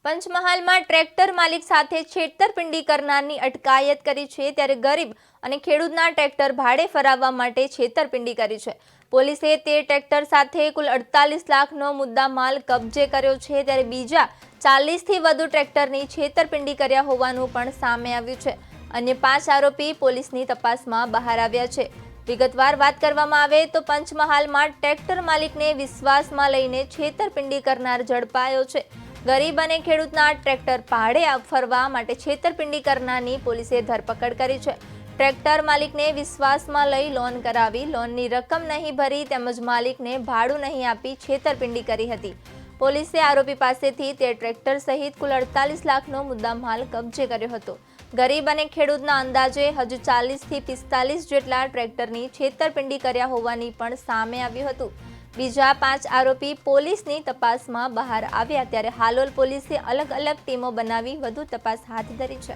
પંચમહાલમાં tractor માલિક સાથે છેતરપિંડી કરનારની અટકાયત કરી છે, ત્યારે ગરીબ અને ખેડૂતના ટ્રેક્ટર ભાડે ફરાવવા માટે છેતરપિંડી કરી છે. પોલીસે તે ટ્રેક્ટર સાથે કુલ 48 લાખનો મુદ્દામાલ કબજે કર્યો છે, ત્યારે બીજા 40થી વધુ ટ્રેક્ટરની છેતરપિંડી કર્યા હોવાનું પણ સામે આવ્યું છે. અન્ય 5 આરોપી પોલીસની તપાસમાં બહાર આવ્યા છે. વિગતવાર વાત કરવામાં આવે તો પંચમહાલમાં ટ્રેક્ટર માલિકને વિશ્વાસમાં લઈને છેતરપિંડી કરનાર ઝડપાયો છે. ગરીબ અને ખેડૂતના ટ્રેક્ટર ભાડે ફરવા માટે છેતરપિંડી કરનારની પોલીસે ધરપકડ કરી છે. ટ્રેક્ટર માલિકને વિશ્વાસમાં લઈ લોન કરાવી, લોનની રકમ નહીં ભરી તેમજ માલિકને ભાડું નહીં આપી છેતરપિંડી કરી હતી. પોલીસે આરોપી પાસેથી તે ટ્રેક્ટર સહિત કુલ 48 લાખનો મુદ્દામાલ કબજે કર્યો હતો. ગરીબ અને ખેડૂતના અંદાજે હજુ 40થી 45 જેટલા ટ્રેક્ટરની છેતરપિંડી કર્યા હોવાની પણ સામે આવ્યું હતું. બીજા 5 આરોપી પોલીસની તપાસમાં બહાર આવ્યા, ત્યારે હાલોલ પોલીસે અલગ અલગ ટીમો બનાવી વધુ તપાસ હાથ ધરી છે.